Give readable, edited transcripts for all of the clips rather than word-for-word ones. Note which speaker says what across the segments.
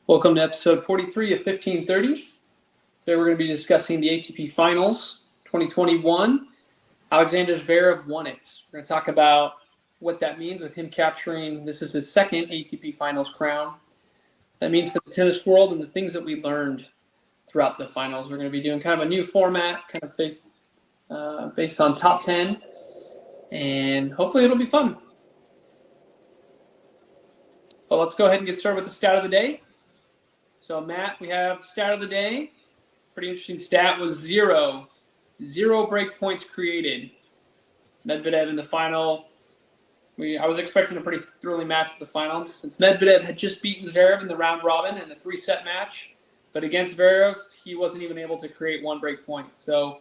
Speaker 1: Welcome to episode 43 of 1530. Today we're going to be discussing the ATP Finals 2021. Alexander Zverev won it. We're going to talk about what that means with him capturing, this is his second ATP Finals crown. That means for the tennis world and the things that we learned throughout the finals. We're going to be doing kind of a new format, kind of based on top 10, and hopefully it'll be fun. But let's go ahead and get started with the stat of the day. So, Matt, we have stat of the day. Pretty interesting stat was zero break points created. Medvedev in the final. I was expecting a pretty thrilling match for the final since Medvedev had just beaten Zverev in the round robin in the 3-set match. But against Zverev, he wasn't even able to create one break point. So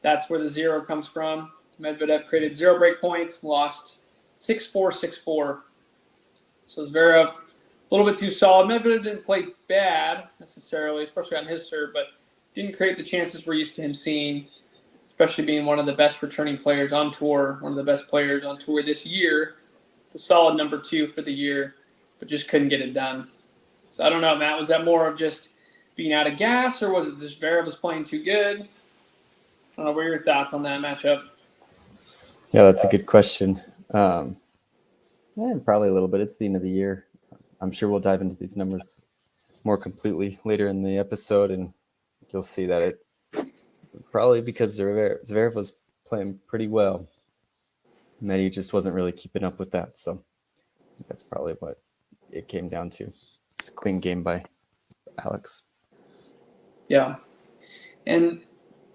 Speaker 1: that's where the zero comes from. Medvedev created 0 break points, lost 6-4, 6-4. So Zverev, a little bit too solid. Medvedev didn't play bad necessarily, especially on his serve, but didn't create the chances we're used to him seeing, especially being one of the best returning players on tour, one of the best players on tour this year, the solid number 2 for the year, but just couldn't get it done. So I don't know, Matt, was that more of just being out of gas, or was it just Zverev was playing too good? I don't know, what are your thoughts on that matchup?
Speaker 2: Yeah, that's a good question. Probably a little bit. It's the end of the year. I'm sure we'll dive into these numbers more completely later in the episode, and you'll see that it probably because Zverev was playing pretty well. Medi just wasn't really keeping up with that, so that's probably what it came down to. It's a clean game by Alex.
Speaker 1: Yeah. And,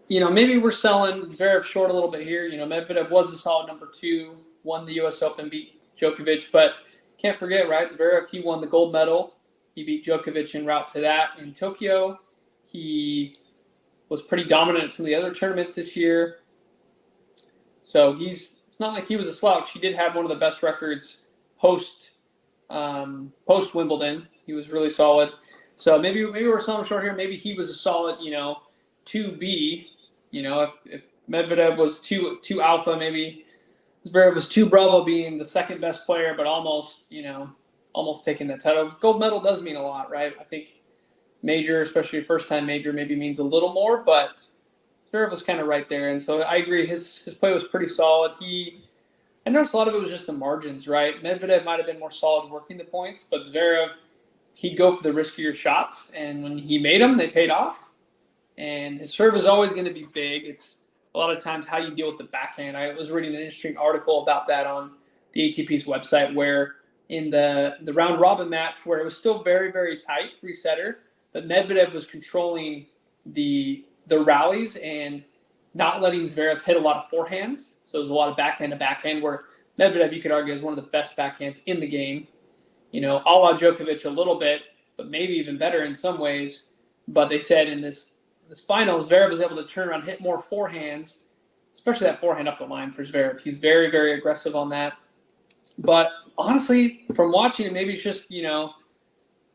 Speaker 1: maybe we're selling Zverev short a little bit here. Medvedev was a solid number 2, won the U.S. Open, beat Djokovic, but can't forget, right? Zverev, he won the gold medal. He beat Djokovic en route to that in Tokyo. He was pretty dominant at some of the other tournaments this year. So it's not like he was a slouch. He did have one of the best records post Wimbledon. He was really solid. So maybe we're selling short here. Maybe he was a solid, 2B. If Medvedev was 2 alpha, maybe Zverev was 2 Bravo, being the second best player, but almost taking that title. Gold medal does mean a lot, right? I think major, especially first time major, maybe means a little more, but Zverev was kind of right there. And so I agree, his play was pretty solid. I noticed a lot of it was just the margins, right? Medvedev might have been more solid working the points, but Zverev, he'd go for the riskier shots, and when he made them, they paid off. And his serve is always going to be big. It's a lot of times how you deal with the backhand. I was reading an interesting article about that on the ATP's website, where in the round robin match, where it was still very, very tight, 3-setter, but Medvedev was controlling the rallies and not letting Zverev hit a lot of forehands. So there's a lot of backhand to backhand, where Medvedev, you could argue, is one of the best backhands in the game. A la Djokovic a little bit, but maybe even better in some ways. But they said in this finals, Zverev was able to turn around, hit more forehands, especially that forehand up the line for Zverev. He's very, very aggressive on that. But honestly, from watching it, maybe it's just,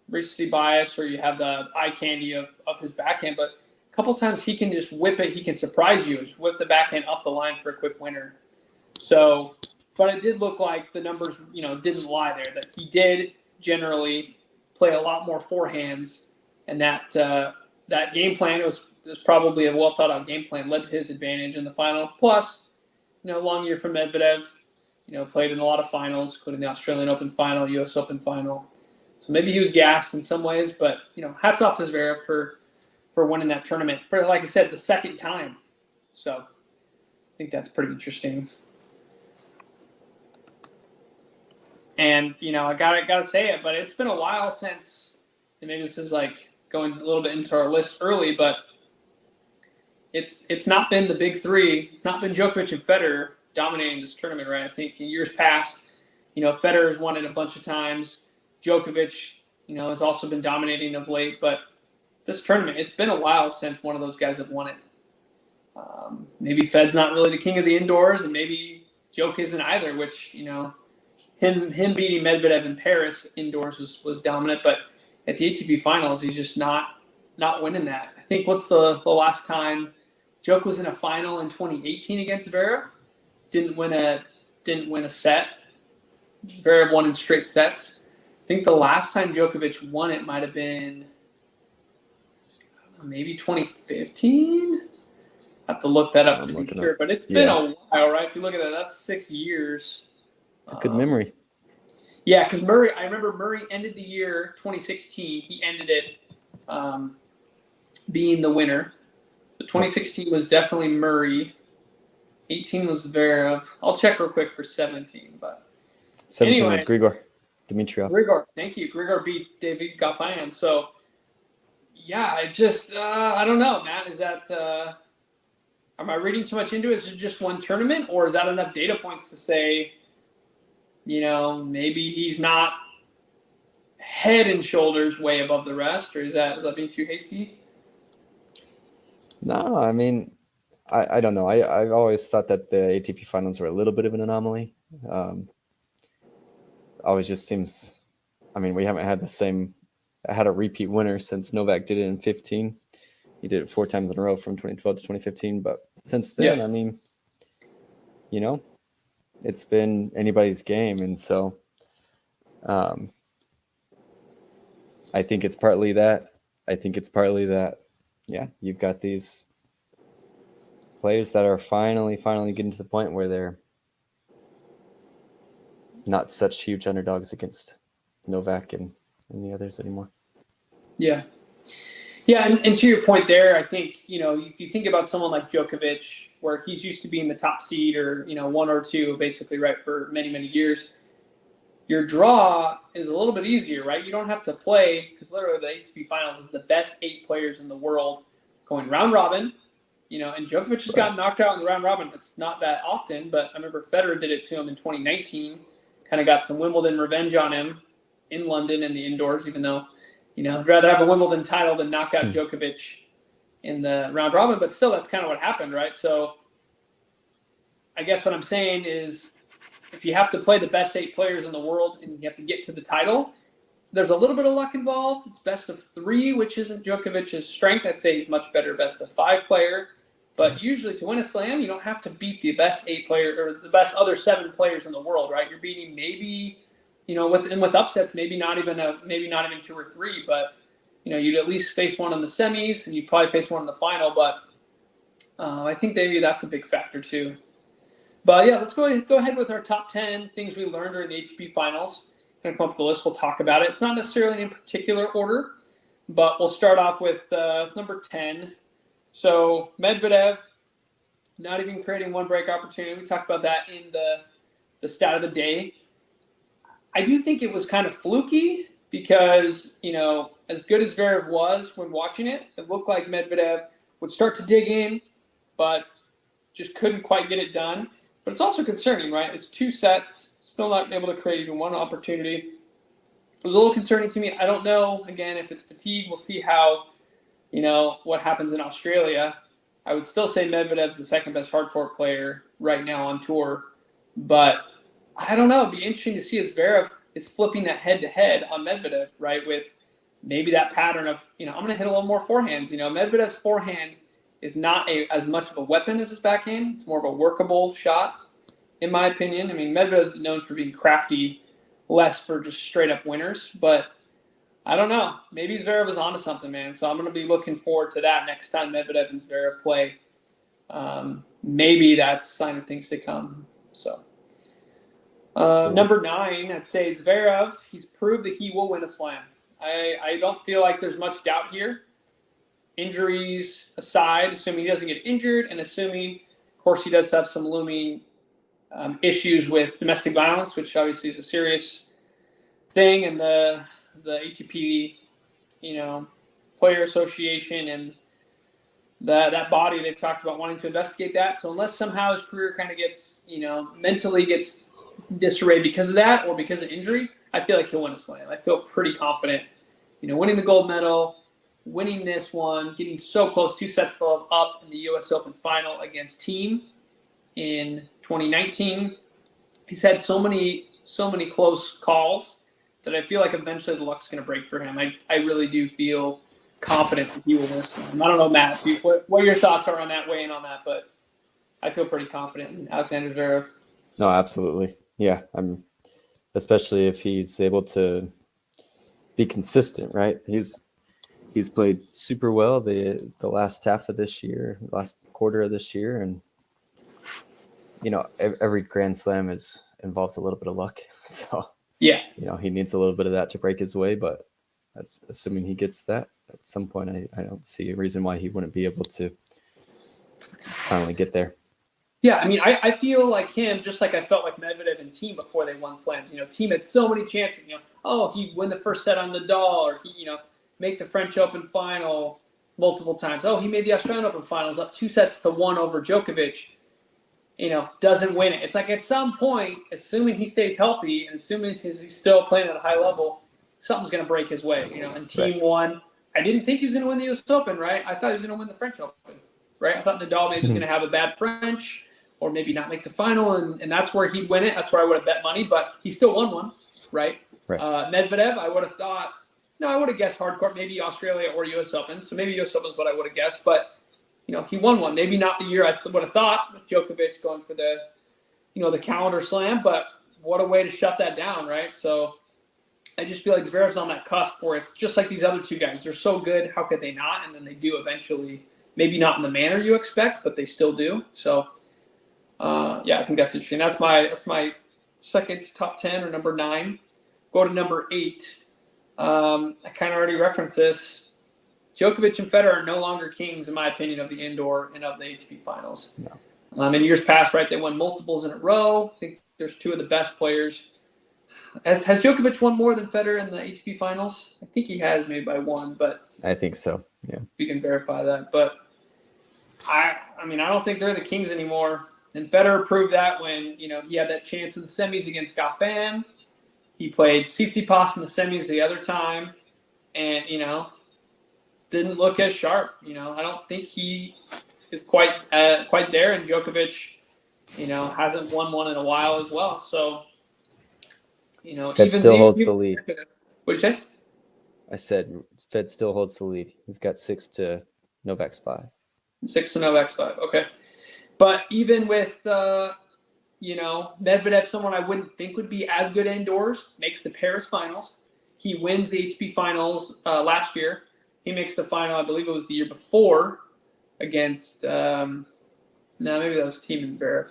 Speaker 1: recency bias, or you have the eye candy of his backhand. But a couple times he can just whip it. He can surprise you and just whip the backhand up the line for a quick winner. So, but it did look like the numbers, didn't lie there, that he did generally play a lot more forehands, and that game plan was probably a well-thought-out game plan, led to his advantage in the final. Plus, long year for Medvedev, played in a lot of finals, including the Australian Open final, U.S. Open final. So maybe he was gassed in some ways, but, hats off to Zverev for winning that tournament. But like I said, the second time. So I think that's pretty interesting. And, I gotta say it, but it's been a while since, and maybe this is like going a little bit into our list early, but it's not been the big 3. It's not been Djokovic and Federer dominating this tournament, right? I think in years past, Federer has won it a bunch of times. Djokovic, has also been dominating of late, but this tournament, it's been a while since one of those guys have won it. Maybe Fed's not really the king of the indoors, and maybe Djok isn't either, which, him beating Medvedev in Paris indoors was dominant, but at the ATP Finals, he's just not winning that. I think what's the last time Djok was in a final in 2018 against Zverev? Didn't win a set. Zverev won in straight sets. think the last time Djokovic won it might have been maybe 2015. I have to look that up to be sure, but it's been a while, right? If you look at that, that's 6 years.
Speaker 2: It's a good memory.
Speaker 1: Yeah, because Murray, I remember Murray ended the year 2016. He ended it being the winner. The 2016 was definitely Murray. 18 was Zverev. I'll check real quick for 17, but
Speaker 2: 17 was Grigor Dimitrov.
Speaker 1: Grigor, thank you. Grigor beat David Goffin. So, yeah, it's just I don't know, Matt. Is that am I reading too much into it? Is it just one tournament, or is that enough data points to say, maybe he's not head and shoulders way above the rest, or is that being too hasty?
Speaker 2: No, I mean, I don't know. I've always thought that the ATP finals were a little bit of an anomaly. Always just seems, I mean, we haven't had a repeat winner since Novak did it in 15. He did it 4 times in a row from 2012 to 2015. But since then, I mean, it's been anybody's game. And so I think it's partly that. Yeah, you've got these players that are finally getting to the point where they're not such huge underdogs against Novak and the others anymore.
Speaker 1: Yeah. Yeah, and to your point there, I think, if you think about someone like Djokovic, where he's used to being the top seed or, 1 or 2, basically, right, for many, many years, your draw is a little bit easier, right? You don't have to play, because literally the ATP Finals is the best 8 players in the world going round robin, and Djokovic has gotten knocked out in the round robin. It's not that often, but I remember Federer did it to him in 2019, kind of got some Wimbledon revenge on him in London in the indoors, even though, I'd rather have a Wimbledon title than knock out Djokovic in the round robin, but still that's kind of what happened, right? So I guess what I'm saying is, if you have to play the best 8 players in the world and you have to get to the title, there's a little bit of luck involved. It's best of 3, which isn't Djokovic's strength. I'd say he's much better best of 5 player. But usually to win a slam, you don't have to beat the best 8 player or the best other 7 players in the world, right? You're beating maybe, with upsets, maybe not even 2 or 3, but you'd at least face one in the semis and you'd probably face one in the final. But I think maybe that's a big factor too. But yeah, let's go ahead with our top 10 things we learned during the ATP Finals. I'm going to come up with the list. We'll talk about it. It's not necessarily in particular order, but we'll start off with number 10. So Medvedev, not even creating one break opportunity. We talked about that in the stat of the day. I do think it was kind of fluky because, as good as Zverev was when watching it, it looked like Medvedev would start to dig in, but just couldn't quite get it done. But it's also concerning, right? It's 2 sets, still not able to create even one opportunity. It was a little concerning to me. I don't know, again, if it's fatigue. We'll see how, what happens in Australia. I would still say Medvedev's the second best hardcourt player right now on tour. But I don't know. It'd be interesting to see as Zverev is flipping that head-to-head on Medvedev, right, with maybe that pattern of, I'm going to hit a little more forehands. Medvedev's forehand is not as much of a weapon as his backhand. It's more of a workable shot, in my opinion. I mean, Medvedev's been known for being crafty, less for just straight-up winners. But I don't know. Maybe Zverev is onto something, man. So I'm going to be looking forward to that next time Medvedev and Zverev play. Maybe that's a sign of things to come. So number 9, I'd say Zverev. He's proved that he will win a slam. I don't feel like there's much doubt here. Injuries aside, assuming he doesn't get injured, and assuming, of course, he does have some looming issues with domestic violence, which obviously is a serious thing, and the ATP, Player Association and that body, they've talked about wanting to investigate that. So unless somehow his career kind of gets, mentally gets disarray because of that or because of injury, I feel like he'll win a slam. I feel pretty confident, winning the gold medal, winning this one, getting so close, 2 sets to love up in the U.S. Open final against Thiem in 2019. He's had so many close calls that I feel like eventually the luck's going to break for him. I really do feel confident that he will win this one. I don't know, Matt, what your thoughts are on that, weighing on that, but I feel pretty confident in Alexander Zverev.
Speaker 2: No, absolutely. Yeah, especially if he's able to be consistent, right? He's played super well the last half of this year, last quarter of this year, and every Grand Slam involves a little bit of luck. So
Speaker 1: Yeah.
Speaker 2: he needs a little bit of that to break his way, but that's assuming he gets that at some point. I don't see a reason why he wouldn't be able to finally get there.
Speaker 1: Yeah, I mean, I feel like him, just like I felt like Medvedev and Team before they won slams. Team had so many chances. He'd win the first set on Nadal, or he, make the French Open final multiple times. Oh, he made the Australian Open finals up 2-1 over Djokovic. Doesn't win it. It's like at some point, assuming he stays healthy and assuming he's still playing at a high level, something's going to break his way. And Team won. I didn't think he was going to win the U.S. Open, right? I thought he was going to win the French Open, right? I thought Nadal maybe was going to have a bad French, or maybe not make the final, and that's where he'd win it. That's where I would have bet money, but he still won one, right? Medvedev, I would have thought, I would have guessed hardcore, maybe Australia or U.S. Open. So maybe U.S. Open is what I would have guessed, but he won one. Maybe not the year I would have thought with Djokovic going for the, the calendar slam, but what a way to shut that down, right? So I just feel like Zverev's on that cusp where it's just like these other two guys. They're so good, how could they not? And then they do eventually, maybe not in the manner you expect, but they still do. So. I think that's interesting. That's my second top 10 or number 9. Go to number 8. I kind of already referenced this. Djokovic and Federer are no longer kings, in my opinion, of the indoor and of the ATP finals.
Speaker 2: No.
Speaker 1: In years past, right, they won multiples in a row. I think there's two of the best players. Has Djokovic won more than Federer in the ATP finals? I think he has, maybe by one, but
Speaker 2: I think so. Yeah,
Speaker 1: we can verify that. But I don't think they're the kings anymore. And Federer proved that when, he had that chance in the semis against Goffin. He played Tsitsipas in the semis the other time and, didn't look as sharp. I don't think he is quite there. And Djokovic, hasn't won one in a while as well. So,
Speaker 2: Fed still holds the lead.
Speaker 1: What'd you say?
Speaker 2: I said Fed still holds the lead. He's got 6 to Novak's 5.
Speaker 1: 6 to Novak's 5. Okay. But even with, Medvedev, someone I wouldn't think would be as good indoors, makes the Paris finals. He wins the ATP finals last year. He makes the final, I believe it was the year before, against, maybe that was Team and Zverev.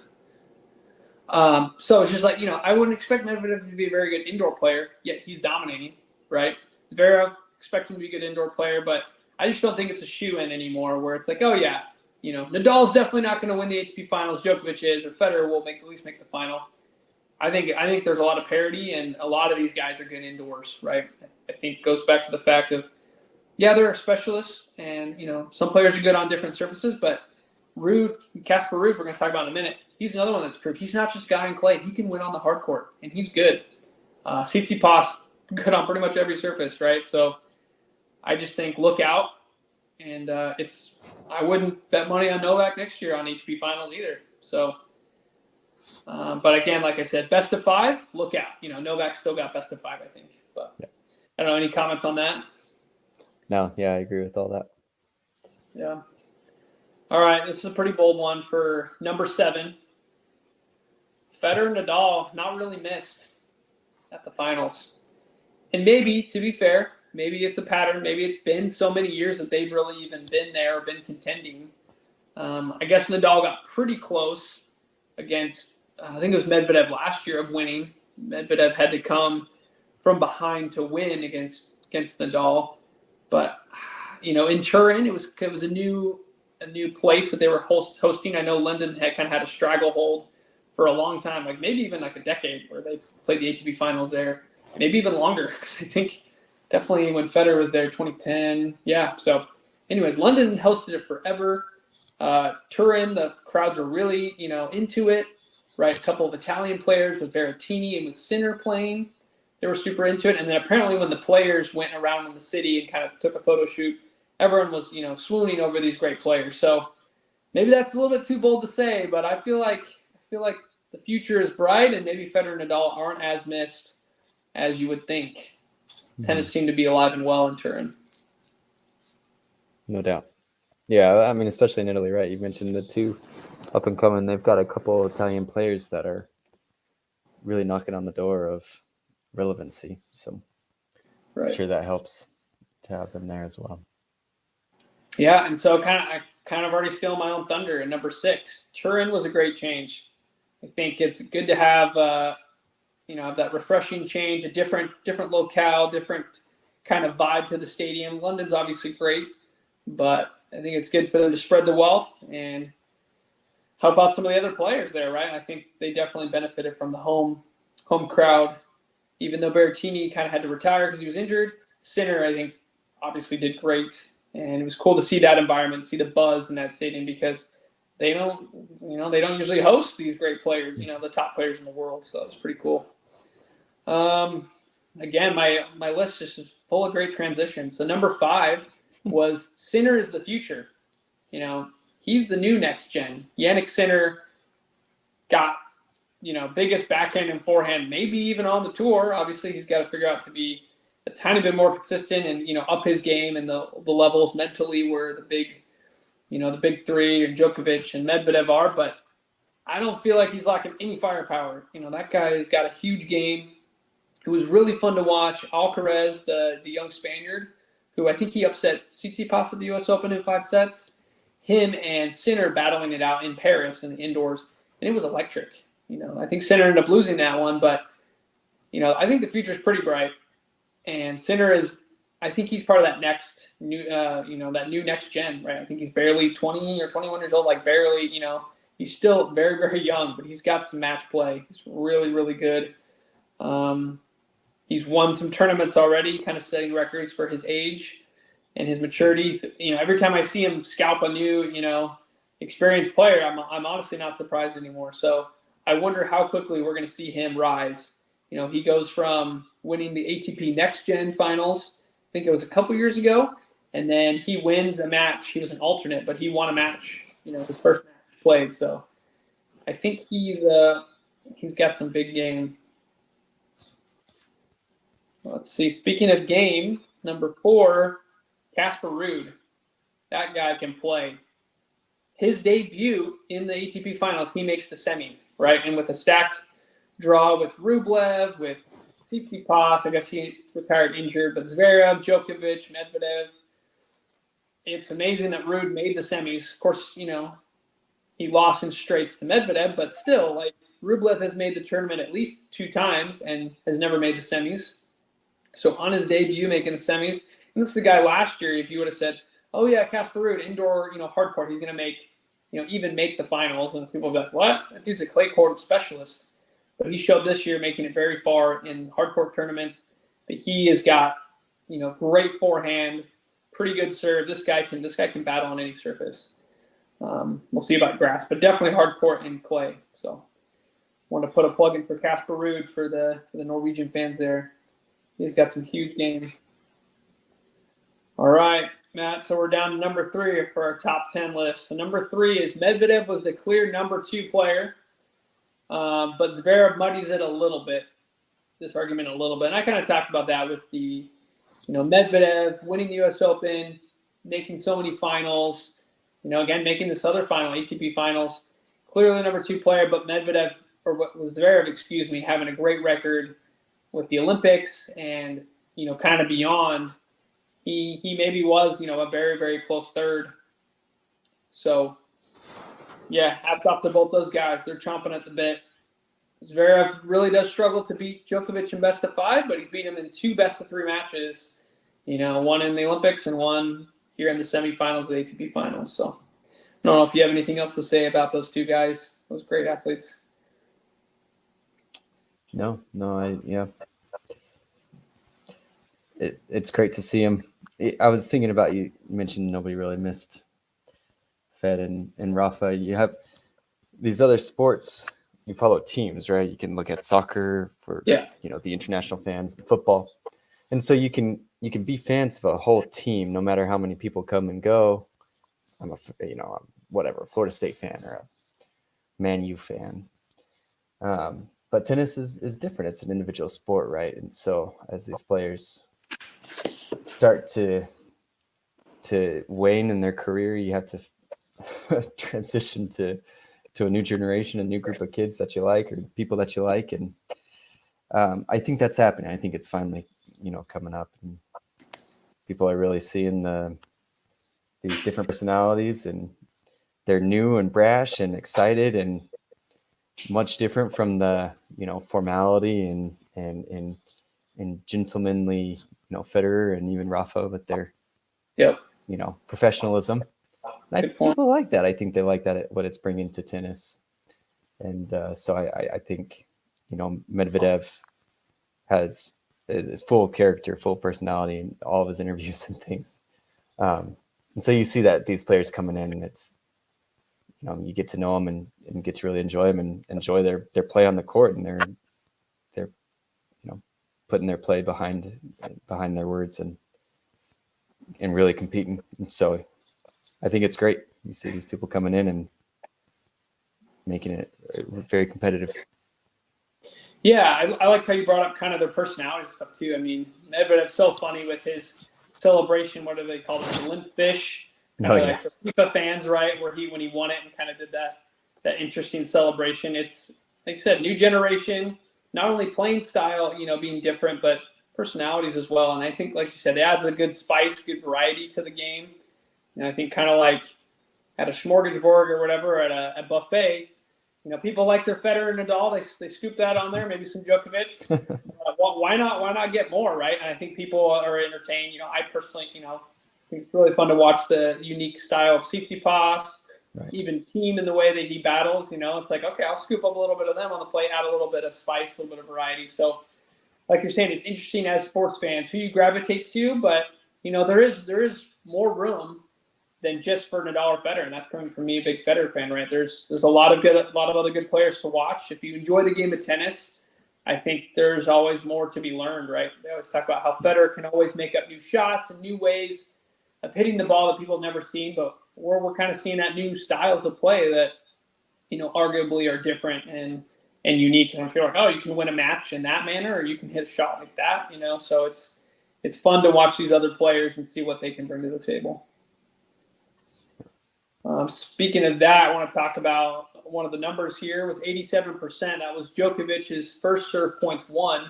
Speaker 1: So it's just like, I wouldn't expect Medvedev to be a very good indoor player, yet he's dominating, right? Zverev, expect him to be a good indoor player, but I just don't think it's a shoe-in anymore where it's like, oh, yeah. Nadal's definitely not going to win the ATP finals. Djokovic is, or Federer will at least make the final. I think there's a lot of parity, and a lot of these guys are good indoors, right? I think it goes back to the fact of, they're specialists, and some players are good on different surfaces. But Casper Ruud, we're going to talk about in a minute. He's another one that's proved he's not just a guy in clay. He can win on the hard court, and he's good. Tsitsipas, good on pretty much every surface, right? So I just think look out. And I wouldn't bet money on Novak next year on ATP finals either. So, but again, like I said, best of 5, look out. Novak's still got best of 5, I think. But I don't know, any comments on that?
Speaker 2: No, I agree with all that.
Speaker 1: Yeah. All right, this is a pretty bold one for number 7. Federer and Nadal not really missed at the finals. And maybe, to be fair, maybe it's a pattern. Maybe it's been so many years that they've really even been there or been contending. I guess Nadal got pretty close against, I think it was Medvedev last year of winning. Medvedev had to come from behind to win against Nadal. But, in Turin, it was a new place that they were hosting. I know London had kind of had a stranglehold for a long time, like maybe even like a decade where they played the ATP finals there. Maybe even longer, because I think definitely when Federer was there, 2010. Yeah. So, anyways, London hosted it forever. Turin, the crowds were really, into it, right? A couple of Italian players with Berrettini and with Sinner playing. They were super into it. And then apparently when the players went around in the city and kind of took a photo shoot, everyone was, swooning over these great players. So maybe that's a little bit too bold to say, but I feel like the future is bright, and maybe Federer and Nadal aren't as missed as you would think. Tennis seemed to be alive and well in Turin.
Speaker 2: No doubt. Yeah, especially in Italy, right? You mentioned the two up and coming. They've got a couple of Italian players that are really knocking on the door of relevancy. So
Speaker 1: Right.
Speaker 2: sure that helps to have them there as well.
Speaker 1: Yeah, and so I kind of already stole my own thunder at number 6. Turin was a great change. I think it's good to have that refreshing change, a different locale, different kind of vibe to the stadium. London's obviously great, but I think it's good for them to spread the wealth and help out some of the other players there, right? I think they definitely benefited from the home crowd. Even though Berrettini kind of had to retire because he was injured, Sinner, I think, obviously did great. And it was cool to see that environment, see the buzz in that stadium because they don't usually host these great players, the top players in the world. So it's pretty cool. Again, my list just is full of great transitions. So number 5 was Sinner is the future. He's the new next gen. Yannick Sinner got biggest backhand and forehand, maybe even on the tour. Obviously, he's got to figure out to be a tiny bit more consistent and up his game and the levels mentally where the big three and Djokovic and Medvedev are. But I don't feel like he's lacking any firepower. That guy has got a huge game. It was really fun to watch. Alcaraz, the young Spaniard, who I think he upset Tsitsipas at the U.S. Open in 5 sets. Him and Sinner battling it out in Paris in the indoors, and it was electric. I think Sinner ended up losing that one, but I think the future is pretty bright. And Sinner is, I think he's part of that next new, that new next gen, right? I think he's barely 20 or 21 years old, like barely, he's still very, very young, but he's got some match play. He's really, really good. He's won some tournaments already, kind of setting records for his age and his maturity. Every time I see him scalp a new, experienced player, I'm honestly not surprised anymore. So I wonder how quickly we're going to see him rise. He goes from winning the ATP Next Gen finals, I think it was a couple years ago, and then he wins a match. He was an alternate, but he won a match, the first match played. So I think he's got some big game. Let's see. Speaking of game, number 4, Casper Ruud. That guy can play. His debut in the ATP finals, he makes the semis, right? And with a stacked draw with Rublev, with Tsitsipas, I guess he retired injured, but Zverev, Djokovic, Medvedev. It's amazing that Ruud made the semis. Of course, he lost in straights to Medvedev, but still, Rublev has made the tournament at least 2 times and has never made the semis. So on his debut, making the semis, and this is the guy last year, if you would have said, oh yeah, Casper Ruud, indoor, hard court, he's going to make, even make the finals. And people would be like, what? That dude's a clay court specialist. But he showed this year making it very far in hard court tournaments. But he has got, great forehand, pretty good serve. This guy can battle on any surface. We'll see about grass, but definitely hard court and clay. So want to put a plug in for Casper Ruud for the Norwegian fans there. He's got some huge game. All right, Matt, so we're down to number 3 for our top 10 list. So number 3 is Medvedev was the clear number 2 player, but Zverev muddies it a little bit, this argument a little bit. And I kind of talked about that with the, Medvedev winning the U.S. Open, making so many finals, again, making this other final, ATP finals. Clearly number 2 player, but Zverev, having a great record with the Olympics and, kind of beyond. He maybe was, a very, very close third. So, yeah, hats off to both those guys. They're chomping at the bit. Zverev really does struggle to beat Djokovic in best of 5, but he's beaten him in 2 best of 3 matches, one in the Olympics and one here in the semifinals of the ATP finals. So, I don't know if you have anything else to say about those 2 guys, those great athletes.
Speaker 2: No, it's great to see him. I was thinking about, you mentioned nobody really missed Fed and Rafa. You have these other sports, you follow teams, right? You can look at soccer for the international fans, football. And so you can be fans of a whole team no matter how many people come and go. I'm a Florida State fan or a Man U fan. But tennis is different. It's an individual sport, right? And so as these players start to wane in their career, you have to transition to a new generation, a new group of kids that you like or people that you like. And I think that's happening. I think it's finally coming up, and people are really seeing these different personalities, and they're new and brash and excited and much different from the formality and gentlemanly Federer and even Rafa with their
Speaker 1: Yep.
Speaker 2: Professionalism. And I
Speaker 1: Good
Speaker 2: think
Speaker 1: point.
Speaker 2: people like that. I think they like that what it's bringing to tennis, and so I think Medvedev is full of character, full of personality in all of his interviews and things. And so you see that these players coming in, and it's you get to know them and get to really enjoy them and enjoy their play on the court, and they're putting their play behind their words and really competing. And so I think it's great. You see these people coming in and making it very competitive.
Speaker 1: Yeah, I liked how you brought up kind of their personality stuff too. I mean, Medvedev's so funny with his celebration. What do they call it? The limp fish. Like the FIFA fans, right? Where when he won it and kind of did that interesting celebration. It's like I said, new generation. Not only playing style, being different, but personalities as well. And I think, like you said, it adds a good spice, good variety to the game. And I think kind of like at a smorgasbord or whatever, at a buffet, people like their Federer and Nadal. They scoop that on there, maybe some Djokovic. Why not get more, right? And I think people are entertained. I personally, think it's really fun to watch the unique style of Tsitsipas,
Speaker 2: right.
Speaker 1: Even Team in the way that he battles. It's like, okay, I'll scoop up a little bit of them on the plate, add a little bit of spice, a little bit of variety. So, like you're saying, it's interesting as sports fans who you gravitate to, but there is more room than just for Nadal or Federer, and that's coming from me, a big Federer fan, right? There's a lot of other good players to watch. If you enjoy the game of tennis, I think there's always more to be learned, right? They always talk about how Federer can always make up new shots and new ways of hitting the ball that people have never seen, but we're kind of seeing that new styles of play that arguably are different and unique. And I feel like, oh, you can win a match in that manner, or you can hit a shot like that, So it's fun to watch these other players and see what they can bring to the table. Speaking of that, I want to talk about one of the numbers here was 87%. That was Djokovic's first serve points won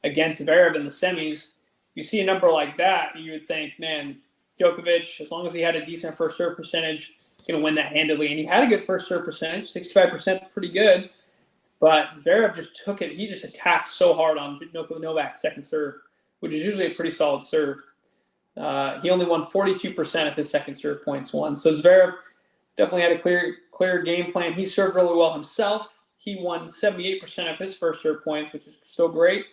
Speaker 1: against Zverev in the semis. You see a number like that, you would think, man, Djokovic, as long as he had a decent first serve percentage, he's going to win that handily. And he had a good first serve percentage, 65% is pretty good. But Zverev just took it. He just attacked so hard on Novak's second serve, which is usually a pretty solid serve. He only won 42% of his second serve points won. So Zverev definitely had a clear game plan. He served really well himself. He won 78% of his first serve points, which is still great.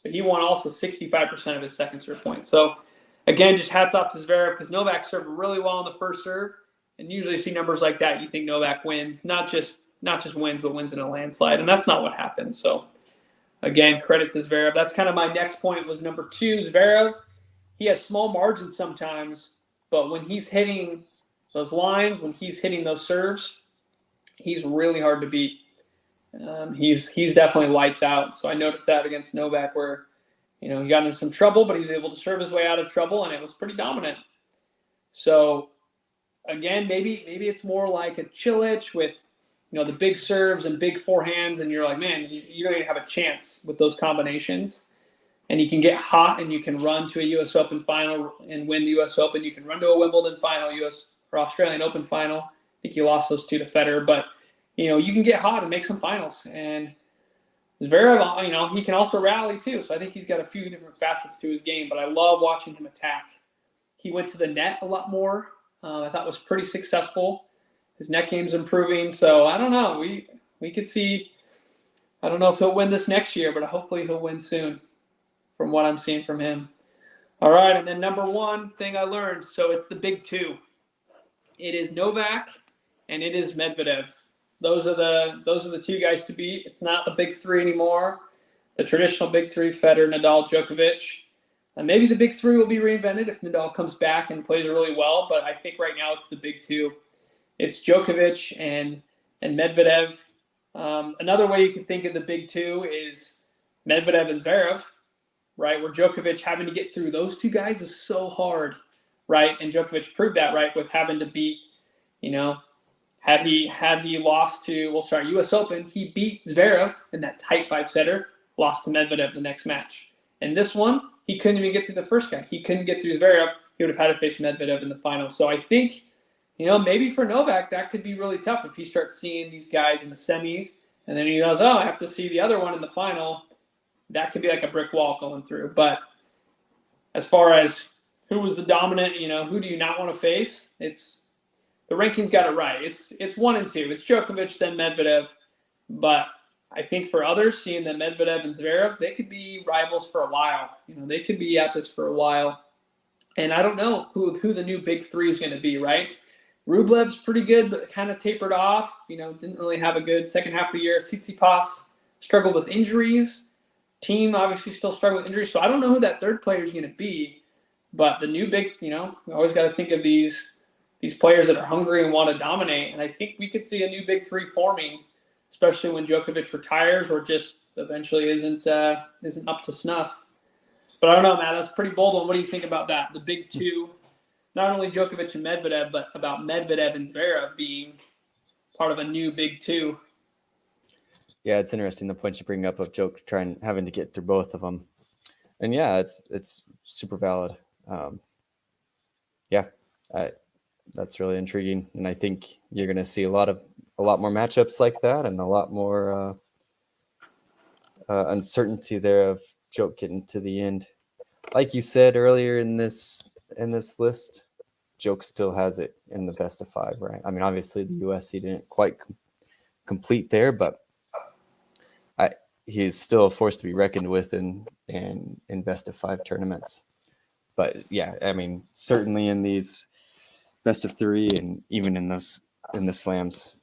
Speaker 1: But he won also 65% of his second serve points. So, again, just hats off to Zverev because Novak served really well on the first serve. And usually you see numbers like that, you think Novak wins. Not just wins, but wins in a landslide. And that's not what happened. So, again, credit to Zverev. That's kind of my next point was number 2, Zverev. He has small margins sometimes, but when he's hitting those lines, when he's hitting those serves, he's really hard to beat. He's definitely lights out. So I noticed that against Novak where, he got into some trouble, but he was able to serve his way out of trouble, and it was pretty dominant. So, again, maybe it's more like a Cilic with, the big serves and big forehands, and you're like, man, you don't even have a chance with those combinations. And you can get hot and you can run to a U.S. Open final and win the U.S. Open. You can run to a Wimbledon final, U.S. or Australian Open final. I think he lost those 2 to Federer. But, you can get hot and make some finals. And Zverev, he can also rally too. So I think he's got a few different facets to his game. But I love watching him attack. He went to the net a lot more. I thought was pretty successful. His net game's improving. So I don't know. We could see. I don't know if he'll win this next year, but hopefully he'll win soon. From what I'm seeing from him. All right, and then number 1 thing I learned, so it's the big 2. It is Novak and it is Medvedev. Those are the 2 guys to beat. It's not the big 3 anymore. The traditional big 3, Federer, Nadal, Djokovic. Maybe the big 3 will be reinvented if Nadal comes back and plays really well, but I think right now it's the big 2. It's Djokovic and Medvedev. Another way you can think of the big 2 is Medvedev and Zverev. Right, where Djokovic having to get through those 2 guys is so hard, right? And Djokovic proved that, right, with having to beat, had he lost to, U.S. Open, he beat Zverev in that tight 5-setter, lost to Medvedev the next match. And this one, he couldn't even get through the first guy. He couldn't get through Zverev. He would have had to face Medvedev in the final. So I think, maybe for Novak, that could be really tough if he starts seeing these guys in the semis, and then he goes, I have to see the other one in the final. That could be like a brick wall going through. But as far as who was the dominant, who do you not want to face? The rankings got it right. It's 1 and 2. It's Djokovic, then Medvedev. But I think for others, seeing that Medvedev and Zverev, they could be rivals for a while. They could be at this for a while. And I don't know who the new big three is going to be, right? Rublev's pretty good, but kind of tapered off. Didn't really have a good second half of the year. Tsitsipas struggled with injuries. Team obviously still struggled with injuries. So I don't know who that third player is going to be. But the new big, we always got to think of these players that are hungry and want to dominate. And I think we could see a new big three forming, especially when Djokovic retires or just eventually isn't up to snuff. But I don't know, Matt. That's pretty bold one. What do you think about that? The big two, not only Djokovic and Medvedev, but about Medvedev and Zverev being part of a new big two.
Speaker 2: Yeah, it's interesting the point you bring up of having to get through both of them. And yeah, it's super valid. That's really intriguing, and I think you're going to see a lot more matchups like that, and a lot more uncertainty there of Djokovic getting to the end. Like you said earlier in this list, Djokovic still has it in the best of 5, right? I mean, obviously the US he didn't quite complete there, but he's still a force to be reckoned with in best of 5 tournaments. But yeah, I mean, certainly in these best of 3 and even in the slams,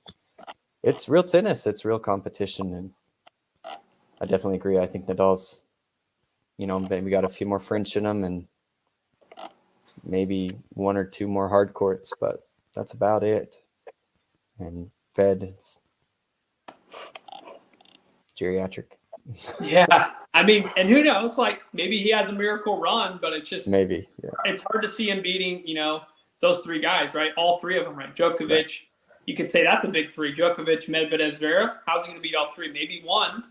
Speaker 2: it's real tennis. It's real competition, and I definitely agree. I think Nadal's, maybe got a few more French in him, and maybe 1 or 2 more hard courts, but that's about it. And Fed is geriatric.
Speaker 1: Yeah, I mean, and who knows? Like maybe he has a miracle run, but it's just
Speaker 2: maybe
Speaker 1: it's hard to see him beating those 3 guys, right? All 3 of them, right? Djokovic, right. You could say that's a big 3. Djokovic, Medvedev, Zverev. How's he going to beat all 3? Maybe 1.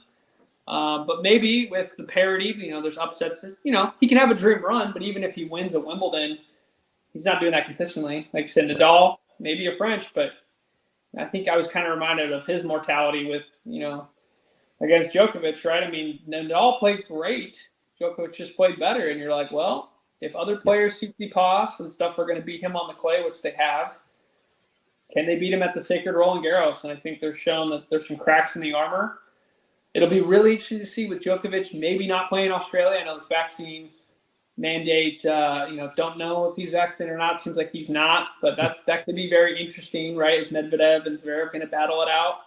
Speaker 1: But maybe with the parity, there's upsets. He can have a dream run, but even if he wins at Wimbledon, he's not doing that consistently. Like you said, Nadal, maybe a French, but I think I was kind of reminded of his mortality with, against Djokovic, right? I mean, Nadal played great. Djokovic just played better. And you're like, well, if other players, Tsitsipas and stuff, are going to beat him on the clay, which they have, can they beat him at the Sacred Roland Garros? And I think they're showing that there's some cracks in the armor. It'll be really interesting to see with Djokovic maybe not playing Australia. I know this vaccine mandate, don't know if he's vaccinated or not. Seems like he's not. But that could be very interesting, right? Is Medvedev and Zverev going to battle it out?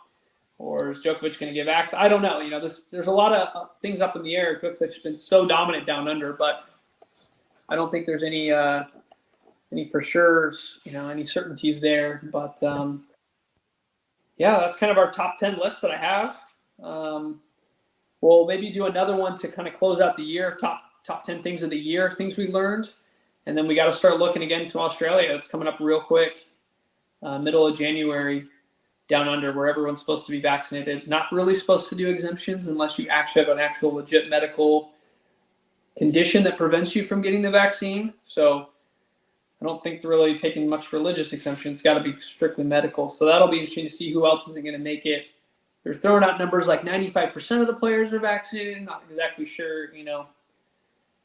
Speaker 1: Or is Djokovic going to give access? I don't know. There's a lot of things up in the air. Djokovic's been so dominant down under, but I don't think there's any for sure, any certainties there. But that's kind of our top 10 list that I have. We'll maybe do another one to kind of close out the year. Top 10 things of the year, things we learned, and then we got to start looking again to Australia. It's coming up real quick, middle of January. Down under, where everyone's supposed to be vaccinated. Not really supposed to do exemptions unless you actually have an actual legit medical condition that prevents you from getting the vaccine. So I don't think they're really taking much religious exemption. It's got to be strictly medical. So that'll be interesting to see who else isn't going to make it. They're throwing out numbers like 95% of the players are vaccinated. Not exactly sure,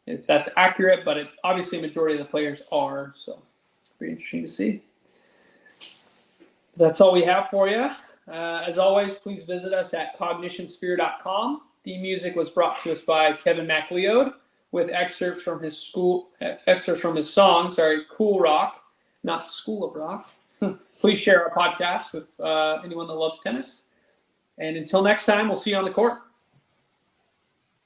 Speaker 1: if that's accurate, but obviously a majority of the players are. So it'll be interesting to see. That's all we have for you. As always, please visit us at cognitionsphere.com. The music was brought to us by Kevin MacLeod with excerpts from his song, Cool Rock, not School of Rock. Please share our podcast with anyone that loves tennis. And until next time, we'll see you on the court.